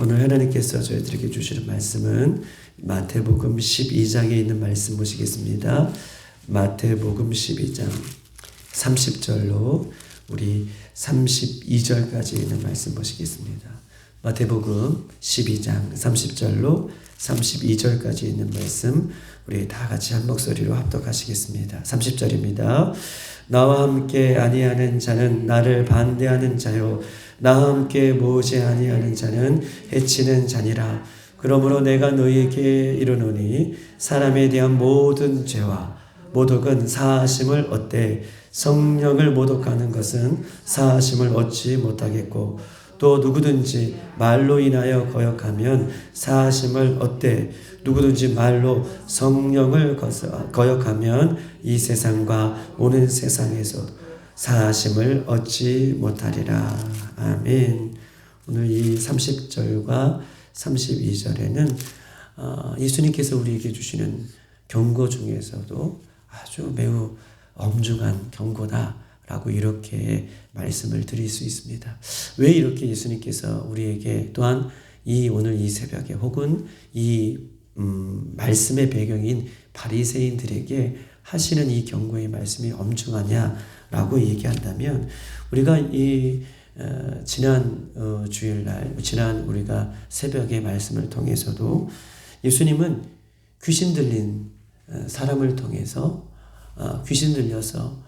오늘 하나님께서 저희들에게 주시는 말씀은 마태복음 12장에 있는 말씀 보시겠습니다. 마태복음 12장 30절로 우리 32절까지 있는 말씀 보시겠습니다. 마태복음 12장 30절로 32절까지 있는 말씀 우리 다 같이 한 목소리로 합독하시겠습니다. 30절입니다. 나와 함께 아니하는 자는 나를 반대하는 자요 나와 함께 모으지 아니하는 자는 해치는 자니라. 그러므로 내가 너희에게 이르노니 사람에 대한 모든 죄와 모독은 사하심을 얻되 성령을 모독하는 것은 사하심을 얻지 못하겠고 또 누구든지 말로 인하여 거역하면 사하심을 얻되 누구든지 말로 성령을 거역하면 이 세상과 오는 세상에서 사하심을 얻지 못하리라. 아멘. 오늘 이 30절과 32절에는 예수님께서 우리에게 주시는 경고 중에서도 아주 매우 엄중한 경고다라고 이렇게 말씀을 드릴 수 있습니다. 왜 이렇게 예수님께서 우리에게 또한 오늘 이 새벽에 혹은 이 말씀의 배경인 바리새인들에게 하시는 이 경고의 말씀이 엄중하냐라고 얘기한다면 우리가 지난 주일날 지난 우리가 새벽의 말씀을 통해서도 예수님은 귀신 들린 사람을 통해서 귀신 들려서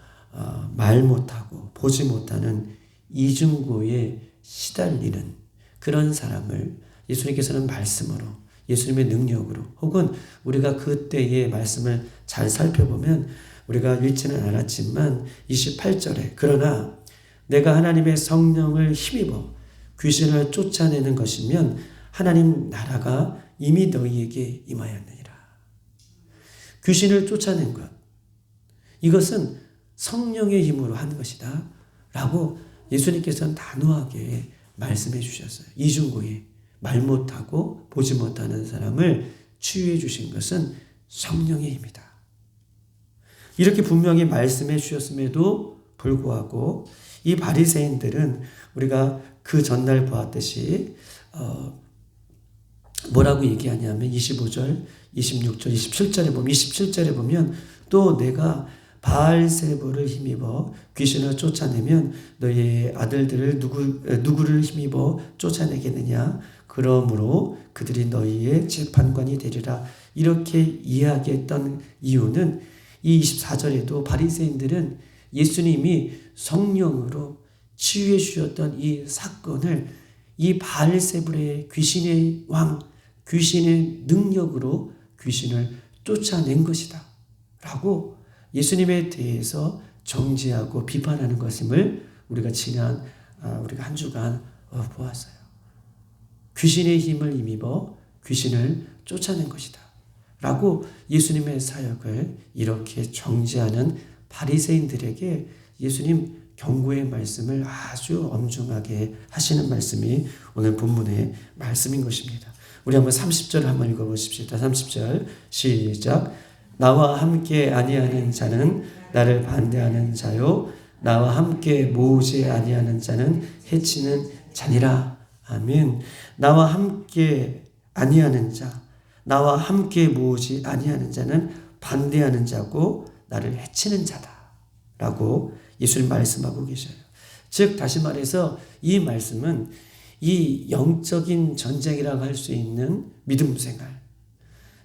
말 못하고 보지 못하는 이중고에 시달리는 그런 사람을 예수님께서는 말씀으로 예수님의 능력으로 혹은 우리가 그때의 말씀을 잘 살펴보면 우리가 읽지는 않았지만 28절에 그러나 내가 하나님의 성령을 힘입어 귀신을 쫓아내는 것이면 하나님 나라가 이미 너희에게 임하였느니라. 귀신을 쫓아낸 것 이것은 성령의 힘으로 하는 것이다 라고 예수님께서는 단호하게 말씀해 주셨어요. 이중고에 말 못하고 보지 못하는 사람을 치유해 주신 것은 성령의 힘이다. 이렇게 분명히 말씀해 주셨음에도 불구하고 이 바리새인들은 우리가 그 전날 보았듯이 뭐라고 얘기하냐면 25절, 26절, 27절에 보면 또 내가 바알세불을 힘입어 귀신을 쫓아내면 너희의 아들들을 누구를 힘입어 쫓아내겠느냐? 그러므로 그들이 너희의 재판관이 되리라. 이렇게 이야기했던 이유는 이 24절에도 바리새인들은 예수님이 성령으로 치유해 주셨던 이 사건을 이 바알세불의 귀신의 왕, 귀신의 능력으로 귀신을 쫓아낸 것이다 라고 예수님에 대해서 정죄하고 비판하는 것임을 우리가 우리가 한 주간 보았어요. 귀신의 힘을 힘입어 귀신을 쫓아낸 것이다 라고 예수님의 사역을 이렇게 정죄하는 바리새인들에게 예수님 경고의 말씀을 아주 엄중하게 하시는 말씀이 오늘 본문의 말씀인 것입니다. 우리 한번 30절을 한번 읽어보십시다. 30절 시작. 나와 함께 아니하는 자는 나를 반대하는 자요 나와 함께 모으지 아니하는 자는 해치는 자니라. 아멘. 나와 함께 아니하는 자, 나와 함께 모으지 아니하는 자는 반대하는 자고 나를 해치는 자다 라고 예수님 말씀하고 계셔요. 즉 다시 말해서 이 말씀은 이 영적인 전쟁이라고 할 수 있는 믿음 생활,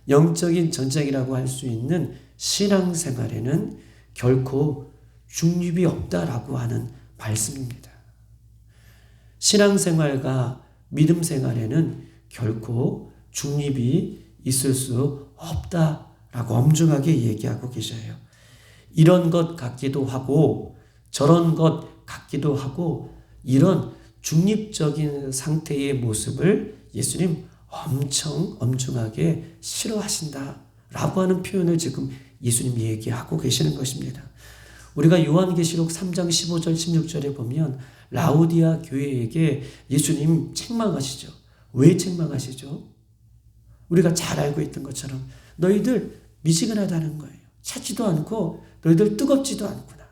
영적인 전쟁이라고 할 수 있는 신앙 생활에는 결코 중립이 없다라고 하는 말씀입니다. 신앙 생활과 믿음 생활에는 결코 중립이 있을 수 없다라고 엄중하게 얘기하고 계셔요. 이런 것 같기도 하고 저런 것 같기도 하고 이런 중립적인 상태의 모습을 예수님 엄청 엄중하게 싫어하신다라고 하는 표현을 지금 예수님 얘기하고 계시는 것입니다. 우리가 요한계시록 3장 15절 16절에 보면 라오디아 교회에게 예수님 책망하시죠. 왜 책망하시죠? 우리가 잘 알고 있던 것처럼 너희들 미지근하다는 거예요. 차지도 않고 너희들 뜨겁지도 않구나.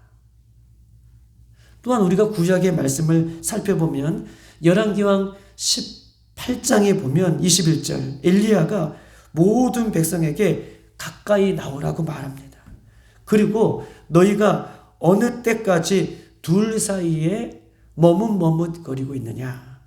또한 우리가 구약의 말씀을 살펴보면 열왕기왕 8장에 보면 21절 엘리야가 모든 백성에게 가까이 나오라고 말합니다. 그리고 너희가 어느 때까지 둘 사이에 머뭇머뭇거리고 있느냐.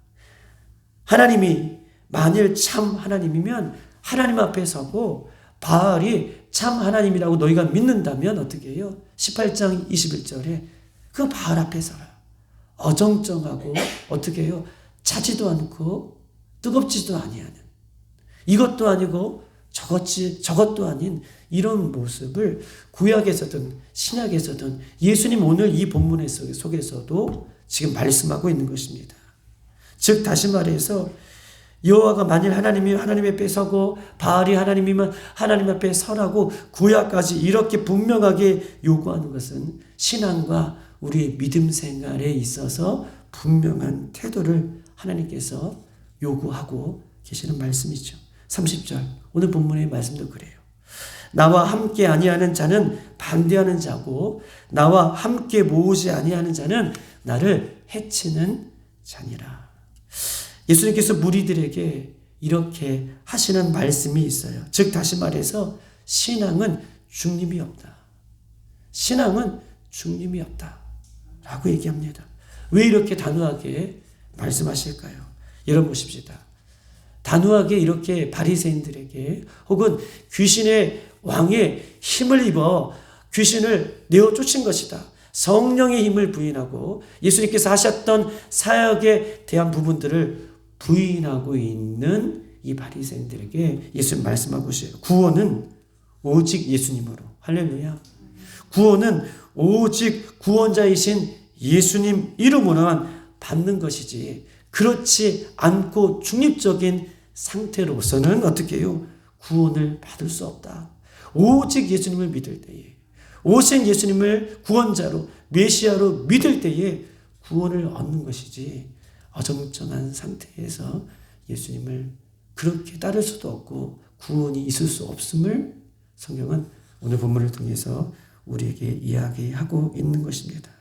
하나님이 만일 참 하나님이면 하나님 앞에 서고 바알이 참 하나님이라고 너희가 믿는다면 어떻게 해요? 18장 21절에 그 바알 앞에 서요. 어정쩡하고 어떻게 해요? 차지도 않고 뜨겁지도 아니하는, 이것도 아니고 저것도 아닌 이런 모습을 구약에서든 신약에서든 예수님 오늘 이 본문 속에서도 지금 말씀하고 있는 것입니다. 즉 다시 말해서 여호와가 만일 하나님이 하나님 앞에 서고 바알이 하나님이면 하나님 앞에 서라고 구약까지 이렇게 분명하게 요구하는 것은 신앙과 우리의 믿음 생활에 있어서 분명한 태도를 하나님께서 요구하고 계시는 말씀이죠. 30절 오늘 본문의 말씀도 그래요. 나와 함께 아니하는 자는 반대하는 자고 나와 함께 모으지 아니하는 자는 나를 해치는 자니라. 예수님께서 무리들에게 이렇게 하시는 말씀이 있어요. 즉 다시 말해서 신앙은 중림이 없다. 신앙은 중림이 없다 라고 얘기합니다. 왜 이렇게 단호하게 말씀하실까요? 여러분 보십시다. 단호하게 이렇게 바리새인들에게 혹은 귀신의 왕의 힘을 입어 귀신을 내어 쫓은 것이다. 성령의 힘을 부인하고 예수님께서 하셨던 사역에 대한 부분들을 부인하고 있는 이 바리새인들에게 예수님 말씀하고 계세요. 구원은 오직 예수님으로. 할렐루야. 구원은 오직 구원자이신 예수님 이름으로만 받는 것이지 그렇지 않고 중립적인 상태로서는 어떻게 해요? 구원을 받을 수 없다. 오직 예수님을 믿을 때에, 오직 예수님을 구원자로 메시아로 믿을 때에 구원을 얻는 것이지 어정쩡한 상태에서 예수님을 그렇게 따를 수도 없고 구원이 있을 수 없음을 성경은 오늘 본문을 통해서 우리에게 이야기하고 있는 것입니다.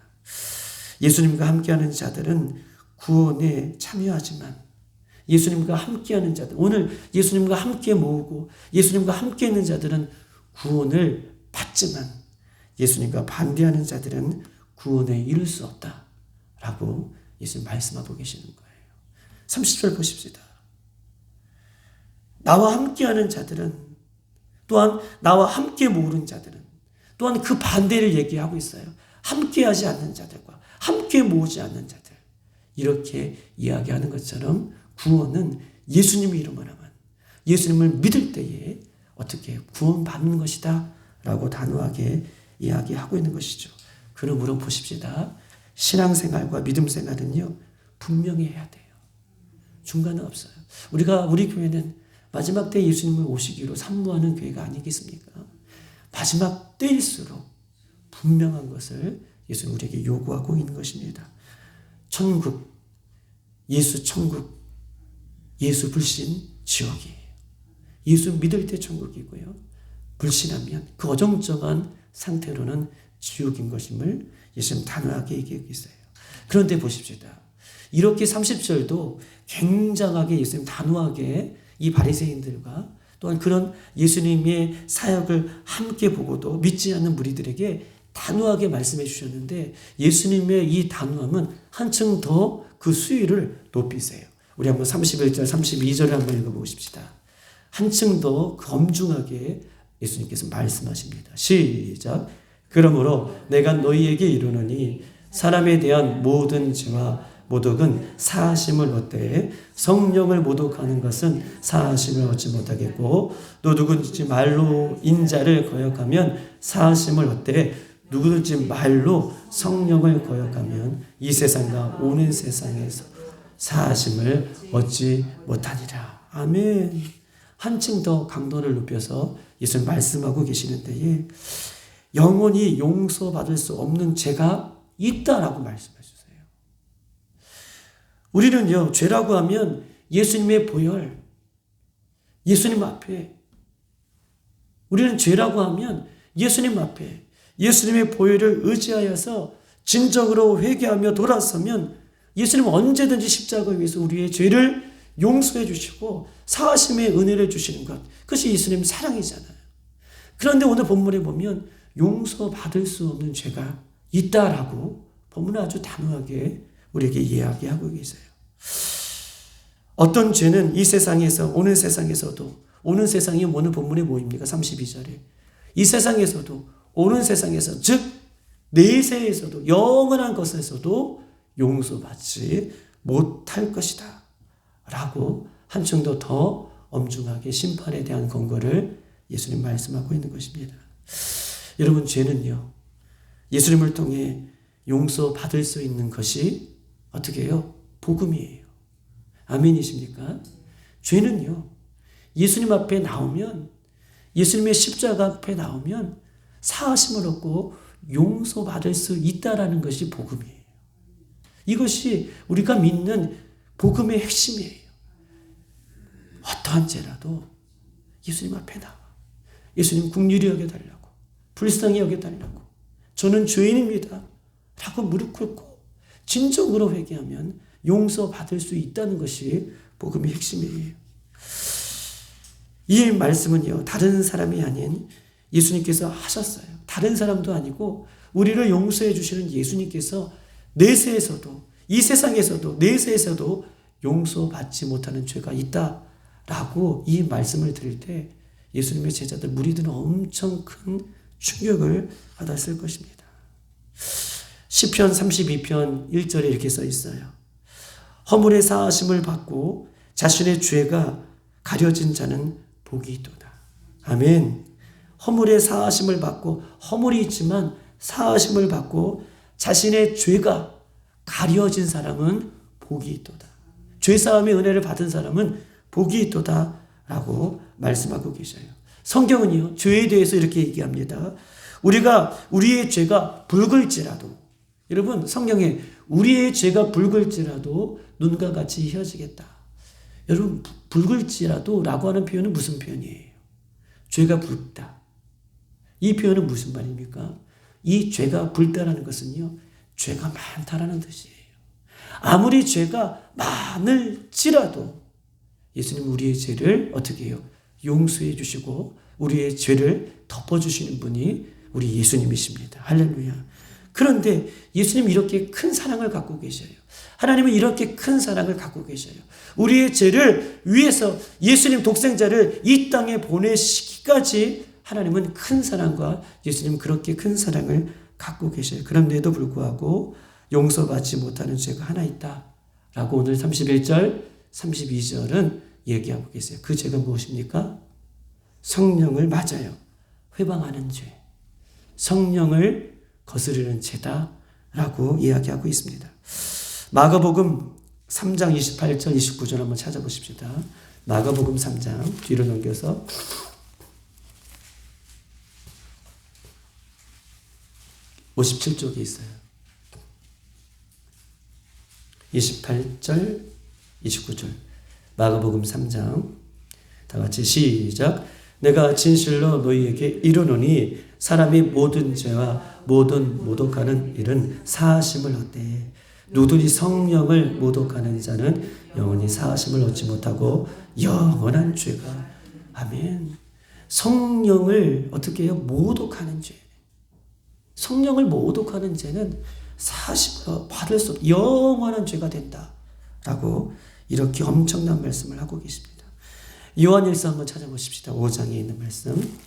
예수님과 함께하는 자들은 구원에 참여하지만 예수님과 함께하는 자들, 오늘 예수님과 함께 모으고 예수님과 함께 있는 자들은 구원을 받지만 예수님과 반대하는 자들은 구원에 이를 수 없다라고 예수님 말씀하고 계시는 거예요. 30절 보십시다. 나와 함께하는 자들은 또한 나와 함께 모으는 자들은 또한 그 반대를 얘기하고 있어요. 함께하지 않는 자들과 함께 모으지 않는 자들. 이렇게 이야기하는 것처럼 구원은 예수님의 이름으로만 예수님을 믿을 때에 어떻게 구원받는 것이다 라고 단호하게 이야기하고 있는 것이죠. 그러므로 보십시다. 신앙생활과 믿음생활은요 분명히 해야 돼요. 중간은 없어요. 우리 교회는 마지막 때 예수님을 오시기로 산모하는 교회가 아니겠습니까? 마지막 때일수록 분명한 것을 예수님 우리에게 요구하고 있는 것입니다. 천국, 예수 천국, 예수 불신 지옥이에요. 예수 믿을 때 천국이고요. 불신하면 그 어정쩡한 상태로는 지옥인 것임을 예수님 단호하게 얘기하고 있어요. 그런데 보십시다. 이렇게 30절도 굉장하게 예수님 단호하게 이 바리새인들과 또한 그런 예수님의 사역을 함께 보고도 믿지 않는 무리들에게 단호하게 말씀해 주셨는데 예수님의 이 단호함은 한층 더 그 수위를 높이세요. 우리 한번 31절, 32절을 한번 읽어보십시다. 한층 더 검중하게 예수님께서 말씀하십니다. 시작. 그러므로 내가 너희에게 이르노니 사람에 대한 모든 죄와 모독은 사하심을 얻되 성령을 모독하는 것은 사하심을 얻지 못하겠고 또 누구든지 말로 인자를 거역하면 사하심을 얻되 누구든지 말로 성령을 거역하면 이 세상과 오는 세상에서 사하심을 얻지 못하니라. 아멘. 한층 더 강도를 높여서 예수님 말씀하고 계시는 때에 영원히 용서받을 수 없는 죄가 있다라고 말씀해 주세요. 우리는요, 죄라고 하면 예수님의 보혈, 예수님 앞에, 우리는 죄라고 하면 예수님 앞에 예수님의 보혈을 의지하여서 진정으로 회개하며 돌아서면 예수님은 언제든지 십자가 위에서 우리의 죄를 용서해 주시고 사하심의 은혜를 주시는 것, 그것이 예수님 사랑이잖아요. 그런데 오늘 본문에 보면 용서받을 수 없는 죄가 있다라고 본문은 아주 단호하게 우리에게 이야기하고 계세요. 어떤 죄는 이 세상에서, 오는 세상에서도, 오는 세상이 오늘 본문에 뭐입니까? 32절에 이 세상에서도, 오는 세상에서, 즉 내세에서도, 영원한 것에서도 용서받지 못할 것이다 라고 한층 더 엄중하게 심판에 대한 권고를 예수님 말씀하고 있는 것입니다. 여러분, 죄는요, 예수님을 통해 용서받을 수 있는 것이 어떻게 해요? 복음이에요. 아멘이십니까? 죄는요, 예수님 앞에 나오면, 예수님의 십자가 앞에 나오면 사하심을 얻고 용서받을 수 있다라는 것이 복음이에요. 이것이 우리가 믿는 복음의 핵심이에요. 어떠한 죄라도 예수님 앞에 나와 예수님 긍휼히 여겨달라고, 불쌍히 여겨달라고, 저는 죄인입니다 라고 무릎 꿇고 진정으로 회개하면 용서받을 수 있다는 것이 복음의 핵심이에요. 이 말씀은요, 다른 사람이 아닌 예수님께서 하셨어요. 다른 사람도 아니고 우리를 용서해 주시는 예수님께서 내세에서도, 이 세상에서도, 내세에서도 용서받지 못하는 죄가 있다라고 이 말씀을 들을 때 예수님의 제자들, 무리들은 엄청 큰 충격을 받았을 것입니다. 시편 32편 1절에 이렇게 써 있어요. 허물의 사하심을 받고 자신의 죄가 가려진 자는 복이 있도다. 아멘. 허물의 사하심을 받고, 허물이 있지만 사하심을 받고 자신의 죄가 가려진 사람은 복이 있도다. 죄사함의 은혜를 받은 사람은 복이 있도다 라고 말씀하고 계셔요. 성경은요, 죄에 대해서 이렇게 얘기합니다. 우리의 죄가 붉을지라도, 여러분, 성경에 우리의 죄가 붉을지라도 눈과 같이 희어지겠다. 여러분, 붉을지라도 라고 하는 표현은 무슨 표현이에요? 죄가 붉다. 이 표현은 무슨 말입니까? 이 죄가 붉다라는 것은요, 죄가 많다라는 뜻이에요. 아무리 죄가 많을지라도 예수님 우리의 죄를 어떻게 해요? 용서해 주시고 우리의 죄를 덮어주시는 분이 우리 예수님이십니다. 할렐루야. 그런데 예수님 이렇게 큰 사랑을 갖고 계셔요. 하나님은 이렇게 큰 사랑을 갖고 계셔요. 우리의 죄를 위해서 예수님 독생자를 이 땅에 보내시기까지 하나님은 큰 사랑과, 예수님은 그렇게 큰 사랑을 갖고 계셔요. 그런데도 불구하고 용서받지 못하는 죄가 하나 있다 라고 오늘 31절, 32절은 얘기하고 계세요. 그 죄가 무엇입니까? 성령을, 맞아요, 회방하는 죄, 성령을 거스르는 죄다 라고 이야기하고 있습니다. 마가복음 3장 28절 29절 한번 찾아보십시다. 마가복음 3장 뒤로 넘겨서 57쪽에 있어요. 28절 29절 마가복음 3장 다 같이 시작. 내가 진실로 너희에게 이르노니 사람이 모든 죄와 모든 모독하는 일은 사하심을 얻되 누구든지 성령을 모독하는 자는 영원히 사하심을 얻지 못하고 영원한 죄가. 아멘. 성령을 어떻게 해요? 모독하는 죄. 성령을 모독하는 죄는 사하심을 받을 수 없는 영원한 죄가 된다라고 이렇게 엄청난 말씀을 하고 계십니다. 요한일서 한번 찾아보십시다. 5장에 있는 말씀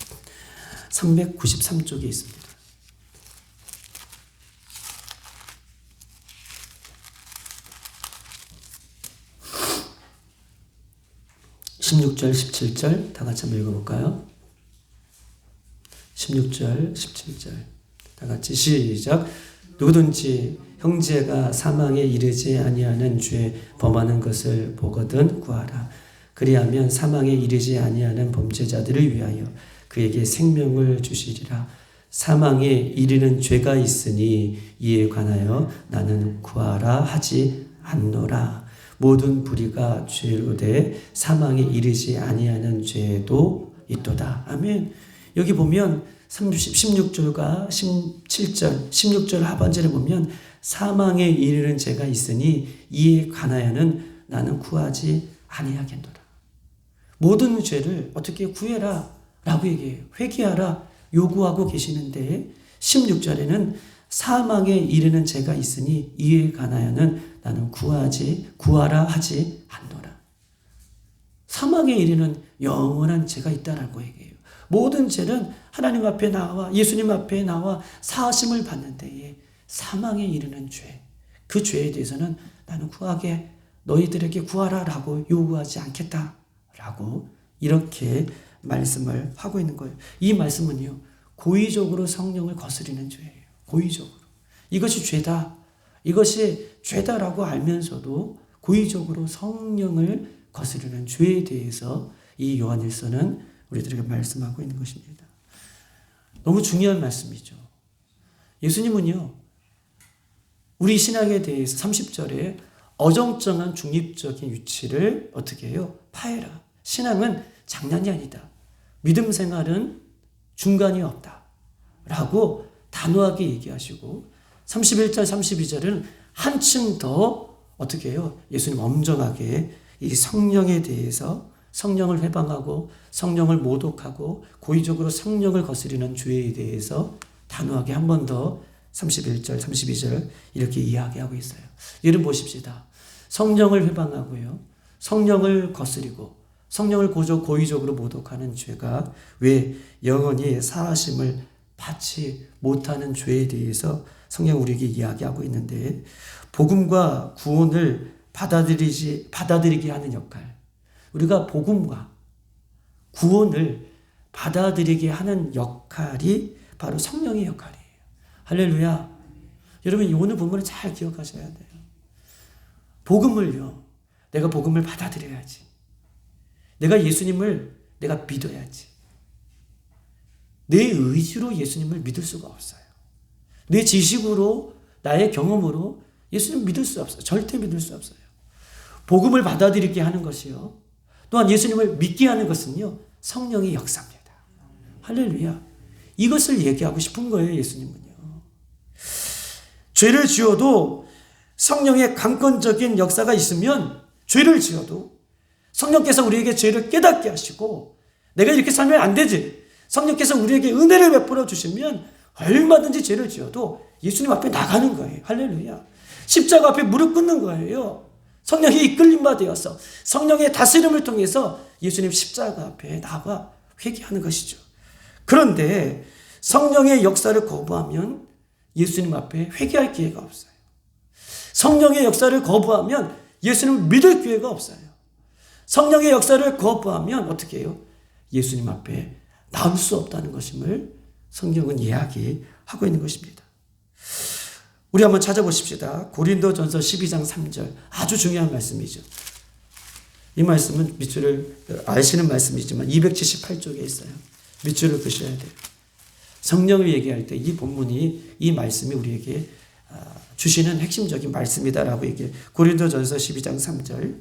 393쪽에 있습니다. 16절 17절 다 같이 한번 읽어볼까요? 16절 17절 다 같이 시작. 누구든지 형제가 사망에 이르지 아니하는 죄 범하는 것을 보거든 구하라. 그리하면 사망에 이르지 아니하는 범죄자들을 위하여 그에게 생명을 주시리라. 사망에 이르는 죄가 있으니 이에 관하여 나는 구하라 하지 않노라. 모든 불의가 죄로 돼 사망에 이르지 아니하는 죄도 있도다. 아멘. 여기 보면 16절과 17절, 16절 하반절에 보면 사망에 이르는 죄가 있으니 이에 관하여는 나는 구하지 아니하겠노라. 모든 죄를 어떻게 구해라 라고 얘기해요. 회개하라 요구하고 계시는데 16절에는 사망에 이르는 죄가 있으니 이에 관하여는 나는 구하라 하지 않노라. 사망에 이르는 영원한 죄가 있다라고 얘기해요. 모든 죄는 하나님 앞에 나와 예수님 앞에 나와 사하심을 받는 데에 사망에 이르는 죄, 그 죄에 대해서는 나는 너희들에게 구하라라고 요구하지 않겠다라고 이렇게 말씀을 하고 있는 거예요. 이 말씀은요, 고의적으로 성령을 거스리는 죄예요. 고의적으로. 이것이 죄다. 이것이 죄다라고 알면서도 고의적으로 성령을 거스르는 죄에 대해서 이 요한일서는 우리들에게 말씀하고 있는 것입니다. 너무 중요한 말씀이죠. 예수님은요, 우리 신앙에 대해서 30절에 어정쩡한 중립적인 위치를 어떻게 해요? 파해라. 신앙은 장난이 아니다. 믿음 생활은 중간이 없다. 라고 단호하게 얘기하시고 31절, 32절은 한층 더 어떻게 해요? 예수님 엄정하게 이 성령에 대해서 성령을 회방하고 성령을 모독하고 고의적으로 성령을 거스리는 죄에 대해서 단호하게 한 번 더 31절, 32절 이렇게 이야기하고 있어요. 여러분 보십시다. 성령을 회방하고요. 성령을 거스리고 성령을 고의적으로 모독하는 죄가 왜 영원히 사하심을 받지 못하는 죄에 대해서 성경 우리에게 이야기하고 있는데 복음과 구원을 받아들이게 하는 역할. 우리가 복음과 구원을 받아들이게 하는 역할이 바로 성령의 역할이에요. 할렐루야. 여러분 오늘 본문을 잘 기억하셔야 돼요. 복음을요. 내가 복음을 받아들여야지. 내가 예수님을 내가 믿어야지. 내 의지로 예수님을 믿을 수가 없어요. 내 지식으로 나의 경험으로 예수님 믿을 수 없어요. 절대 믿을 수 없어요. 복음을 받아들이게 하는 것이요. 또한 예수님을 믿게 하는 것은요. 성령의 역사입니다. 할렐루야. 이것을 얘기하고 싶은 거예요. 예수님은요. 죄를 지어도 성령의 강권적인 역사가 있으면 죄를 지어도 성령께서 우리에게 죄를 깨닫게 하시고 내가 이렇게 살면 안 되지. 성령께서 우리에게 은혜를 베풀어 주시면 얼마든지 죄를 지어도 예수님 앞에 나가는 거예요. 할렐루야. 십자가 앞에 무릎 꿇는 거예요. 성령의 이끌림 받아서 성령의 다스림을 통해서 예수님 십자가 앞에 나가 회개하는 것이죠. 그런데 성령의 역사를 거부하면 예수님 앞에 회개할 기회가 없어요. 성령의 역사를 거부하면 예수님을 믿을 기회가 없어요. 성령의 역사를 거부하면 어떻게 해요? 예수님 앞에 나올 수 없다는 것임을 성경은 이야기하고 있는 것입니다. 우리 한번 찾아보십시다. 고린도전서 12장 3절 아주 중요한 말씀이죠. 이 말씀은 밑줄을 아시는 말씀이지만 278쪽에 있어요. 밑줄을 그셔야 돼요. 성령을 얘기할 때 이 본문이 이 말씀이 우리에게 주시는 핵심적인 말씀이다라고 얘기해요. 고린도전서 12장 3절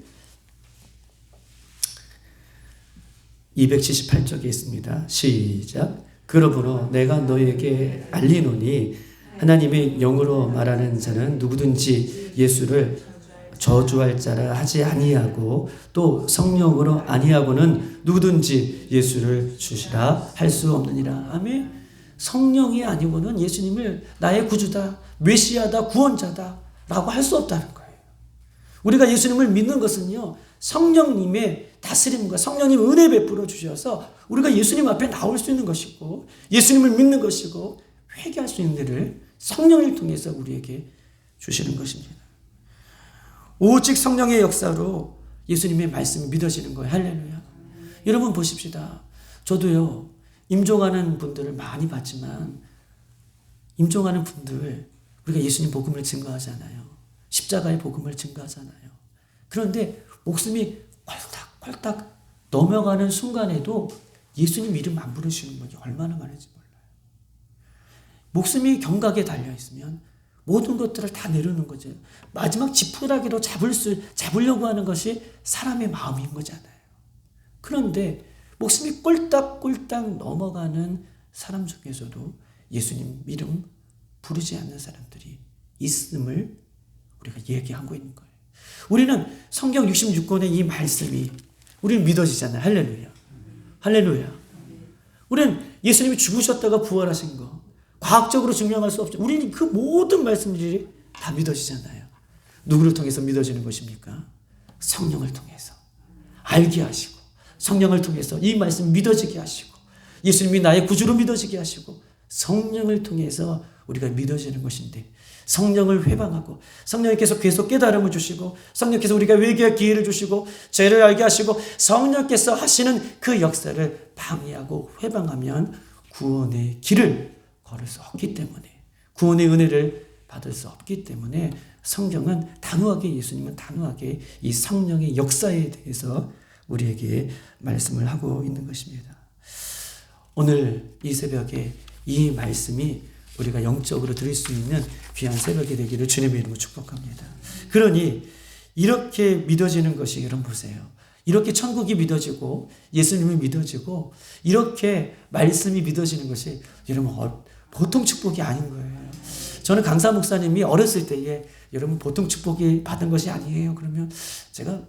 278쪽에 있습니다. 시작. 그러므로 내가 너에게 알리노니 하나님의 영으로 말하는 자는 누구든지 예수를 저주할 자라 하지 아니하고 또 성령으로 아니하고는 누구든지 예수를 주시라 할 수 없느니라. 아멘. 성령이 아니고는 예수님을 나의 구주다, 메시아다, 구원자다 라고 할 수 없다는 거예요. 우리가 예수님을 믿는 것은요, 성령님의 다스림과 성령님 은혜 베풀어 주셔서 우리가 예수님 앞에 나올 수 있는 것이고 예수님을 믿는 것이고 회개할 수 있는 일을 성령을 통해서 우리에게 주시는 것입니다. 오직 성령의 역사로 예수님의 말씀이 믿어지는 거예요. 할렐루야. 여러분 보십시다. 저도요, 임종하는 분들을 많이 봤지만 임종하는 분들 우리가 예수님 복음을 증거하잖아요. 십자가의 복음을 증거하잖아요. 그런데 목숨이 콜딱콜딱 넘어가는 순간에도 예수님 이름 안 부르시는 분이 얼마나 많은지 몰라요. 목숨이 경각에 달려있으면 모든 것들을 다 내려놓는 거죠. 마지막 지푸라기로 잡으려고 하는 것이 사람의 마음인 거잖아요. 그런데 목숨이 꼴딱꼴딱 넘어가는 사람 중에서도 예수님 이름 부르지 않는 사람들이 있음을 우리가 얘기하고 있는 거예요. 우리는 성경 66권의 이 말씀이 우리는 믿어지잖아요. 할렐루야. 할렐루야. 우리는 예수님이 죽으셨다가 부활하신 거 과학적으로 증명할 수 없죠. 우리는 그 모든 말씀들이 다 믿어지잖아요. 누구를 통해서 믿어지는 것입니까? 성령을 통해서 알게 하시고, 성령을 통해서 이 말씀 믿어지게 하시고, 예수님이 나의 구주로 믿어지게 하시고, 성령을 통해서 우리가 믿어지는 것인데, 성령을 회방하고 성령께서 계속 깨달음을 주시고, 성령께서 우리가 회개할 기회를 주시고 죄를 알게 하시고, 성령께서 하시는 그 역사를 방해하고 회방하면 구원의 길을 걸을 수 없기 때문에, 구원의 은혜를 받을 수 없기 때문에 성경은 단호하게, 예수님은 단호하게 이 성령의 역사에 대해서 우리에게 말씀을 하고 있는 것입니다. 오늘 이 새벽에 이 말씀이 우리가 영적으로 드릴 수 있는 귀한 새벽이 되기를 주님의 이름으로 축복합니다. 그러니 이렇게 믿어지는 것이, 여러분 보세요. 이렇게 천국이 믿어지고 예수님이 믿어지고 이렇게 말씀이 믿어지는 것이 여러분 보통 축복이 아닌 거예요. 저는 강사 목사님이 어렸을 때에 여러분 보통 축복이 받은 것이 아니에요. 그러면 제가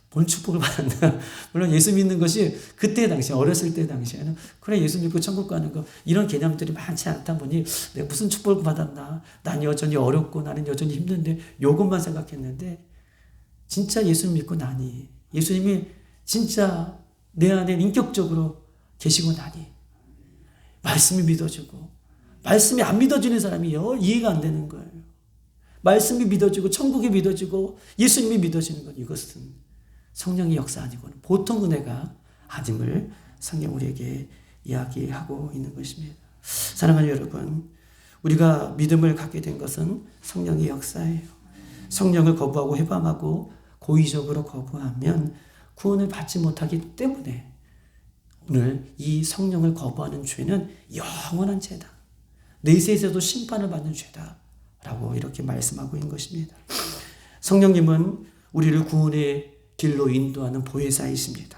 본 축복을 받았나? 물론 예수 믿는 것이 그때 당시, 어렸을 때 당시에는 그래 예수 믿고 천국 가는 거 이런 개념들이 많지 않다 보니 내가 무슨 축복을 받았나? 난 여전히 어렵고 나는 여전히 힘든데 요것만 생각했는데, 진짜 예수 믿고 나니, 예수님이 진짜 내 안에 인격적으로 계시고 나니 말씀이 믿어지고, 말씀이 안 믿어지는 사람이 이해가 안 되는 거예요. 말씀이 믿어지고 천국이 믿어지고 예수님이 믿어지는 건, 이것은 성령의 역사 아니고는 보통 은혜가 아님을 성경 우리에게 이야기하고 있는 것입니다. 사랑하는 여러분, 우리가 믿음을 갖게 된 것은 성령의 역사예요. 성령을 거부하고 회방하고 고의적으로 거부하면 구원을 받지 못하기 때문에 오늘 이 성령을 거부하는 죄는 영원한 죄다, 내세에서도 심판을 받는 죄다 라고 이렇게 말씀하고 있는 것입니다. 성령님은 우리를 구원의 길로 인도하는 보혜사이십니다.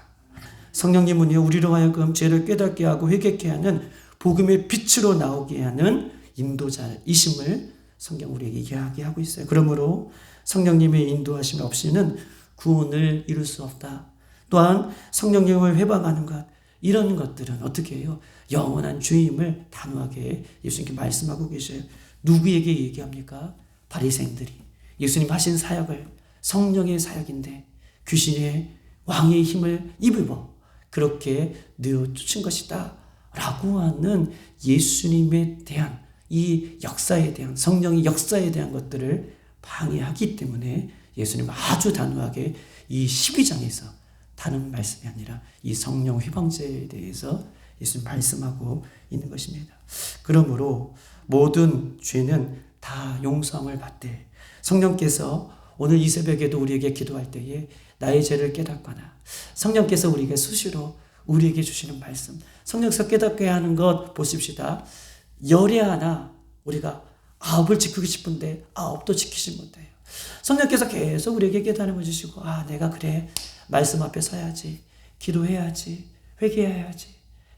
성령님은요, 우리로 하여금 죄를 깨닫게 하고 회개케 하는 복음의 빛으로 나오게 하는 인도자이심을 성경 우리에게 이야기하고 있어요. 그러므로 성령님의 인도하심 없이는 구원을 이룰 수 없다. 또한 성령님을 회방하는 것, 이런 것들은 어떻게 해요? 영원한 죄임을 단호하게 예수님께 말씀하고 계셔요. 누구에게 얘기합니까? 바리새인들이 예수님 하신 사역을, 성령의 사역인데 귀신의 왕의 힘을 입으며 그렇게 내어쫓은 것이다 라고 하는 예수님에 대한 이 역사에 대한, 성령의 역사에 대한 것들을 방해하기 때문에 예수님은 아주 단호하게 이 12장에서 다른 말씀이 아니라 이 성령 회방죄에 대해서 예수님 말씀하고 있는 것입니다. 그러므로 모든 죄는 다 용서함을 받되, 성령께서 오늘 이 새벽에도 우리에게 기도할 때에 나의 죄를 깨닫거나, 성령께서 우리에게 수시로 우리에게 주시는 말씀, 성령께서 깨닫게 하는 것 보십시다. 열에 하나 우리가 9을 지키고 싶은데 9도 지키지 못해요. 성령께서 계속 우리에게 깨달음을 주시고, 내가 그래 말씀 앞에 서야지, 기도해야지, 회개해야지,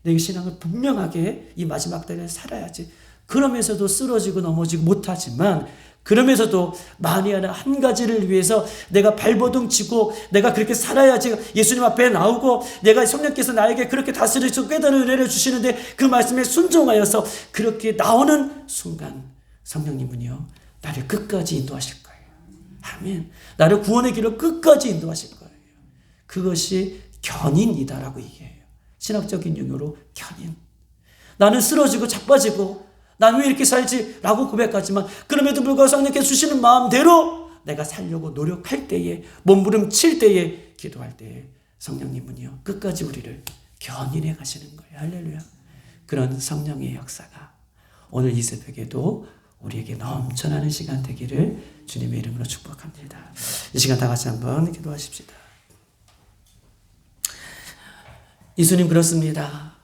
내 신앙을 분명하게 이 마지막 때를 살아야지. 그러면서도 쓰러지고 넘어지고 못하지만, 그러면서도 만에 하나 한 가지를 위해서 내가 발버둥 치고 내가 그렇게 살아야지 예수님 앞에 나오고, 내가 성령께서 나에게 그렇게 다스리시고 깨달은 은혜를 주시는데 그 말씀에 순종하여서 그렇게 나오는 순간 성령님은요, 나를 끝까지 인도하실 거예요. 아멘. 나를 구원의 길로 끝까지 인도하실 거예요. 그것이 견인이다라고 얘기해요. 신학적인 용어로 견인. 나는 쓰러지고 자빠지고 난 왜 이렇게 살지? 라고 고백하지만, 그럼에도 불구하고 성령께서 주시는 마음대로 내가 살려고 노력할 때에, 몸부림칠 때에, 기도할 때에 성령님은요, 끝까지 우리를 견인해 가시는 거예요. 할렐루야. 그런 성령의 역사가 오늘 이 새벽에도 우리에게 넘쳐나는 시간 되기를 주님의 이름으로 축복합니다. 이 시간 다 같이 한번 기도하십시다. 예수님, 그렇습니다.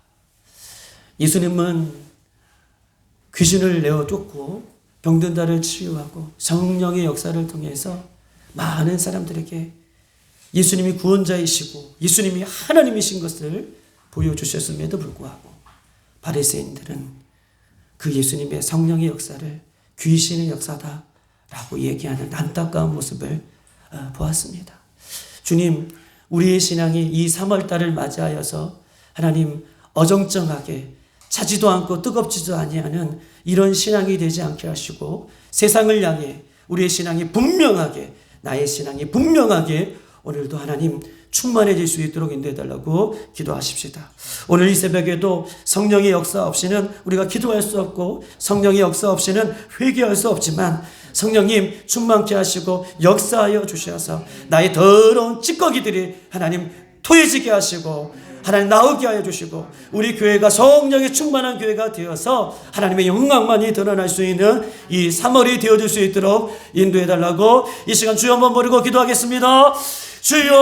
예수님은 귀신을 내어쫓고 병든 자를 치유하고 성령의 역사를 통해서 많은 사람들에게 예수님이 구원자이시고 예수님이 하나님이신 것을 보여주셨음에도 불구하고 바리새인들은 그 예수님의 성령의 역사를 귀신의 역사다라고 얘기하는 안타까운 모습을 보았습니다. 주님, 우리의 신앙이 이 3월달을 맞이하여서 하나님 어정쩡하게 차지도 않고 뜨겁지도 아니하는 이런 신앙이 되지 않게 하시고 세상을 향해 우리의 신앙이 분명하게, 나의 신앙이 분명하게 오늘도 하나님 충만해질 수 있도록 인도해달라고 기도하십시다. 오늘 이 새벽에도 성령의 역사 없이는 우리가 기도할 수 없고 성령의 역사 없이는 회개할 수 없지만 성령님 충만케 하시고 역사하여 주셔서 나의 더러운 찌꺼기들이 하나님 토해지게 하시고 하나님 나오게 하여 주시고 우리 교회가 성령의 충만한 교회가 되어서 하나님의 영광만이 드러날 수 있는 이 3월이 되어줄 수 있도록 인도해달라고 이 시간 주여 한번 부르고 기도하겠습니다. 주여